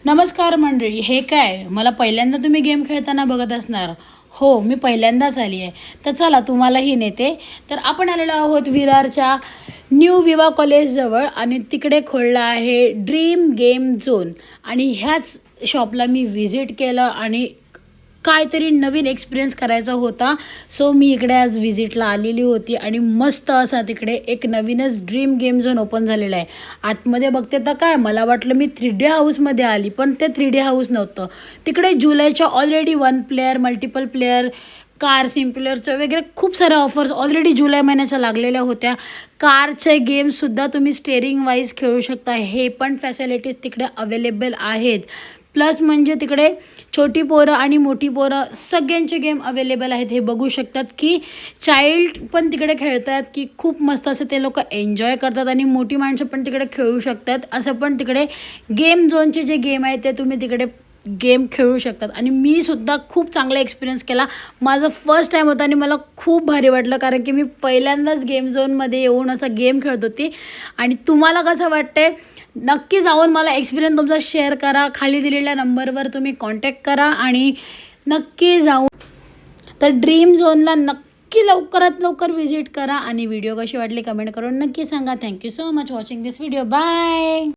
नमस्कार मंडळी. हे काय मला पहिल्यांदा तुम्ही गेम खेळताना बघत असणार. हो, मी पहिल्यांदाच आली आहे. तर चला तुम्हालाही नेते. तर आपण आलेलो आहोत विरारच्या न्यू विवा कॉलेजजवळ आणि तिकडे खोलला आहे ड्रीम गेम झोन. आणि ह्याच शॉपला मी व्हिजिट केलं आणि काहीतरी नवीन एक्सपिरियन्स करायचा होता. सो मी इकडे आज व्हिजिटला आलेली होती आणि मस्त असा तिकडे एक नवीनच ड्रीम गेम झोन ओपन झालेला आहे. आतमध्ये बघते तर काय मला वाटलं मी 3D हाऊसमध्ये आली, पण ते 3D हाऊस नव्हतं. तिकडे जुलैच्या already 1 player, multiple player, car सिम्प्लेअरचं वगैरे खूप साऱ्या ऑफर्स ऑलरेडी जुलै महिन्याच्या लागलेल्या होत्या. कारचे गेमसुद्धा तुम्ही स्टेअरिंग वाईज खेळू शकता. हे पण फॅसिलिटीज तिकडे अवेलेबल आहेत. प्लस म्हणजे तिकडे छोटी पोरं आणि मोठी पोरं सगळ्यांचे गेम अवेलेबल आहेत. हे बघू शकतात की चाइल्ड पण तिकडे खेळतात की खूप मस्त असं ते लोक एन्जॉय करतात आणि मोठी माणसं पण तिकडे खेळू शकतात. असं पण तिकडे गेम झोनचे जे गेम आहेत ते तुम्ही तिकडे गेम खेळू शकतात. आणि मी सुद्धा खूप चांगला एक्सपिरियन्स केला. माझं फर्स्ट टाईम होता आणि मला खूप भारी वाटलं, कारण की मी पहिल्यांदाच गेम झोनमध्ये येऊन असा गेम खेळत होती. आणि तुम्हाला कसं वाटते नक्की जाऊन मला एक्सपिरियन्स तुमचा शेअर करा. खाली दिलेल्या नंबरवर तुम्ही कॉन्टॅक्ट करा आणि नक्की जाऊन तर ड्रीम झोनला नक्की लवकरात लवकर व्हिजिट करा. आणि व्हिडिओ कशी वाटली कमेंट करून नक्की सांगा. थँक्यू सो मच वॉचिंग दिस व्हिडिओ. बाय.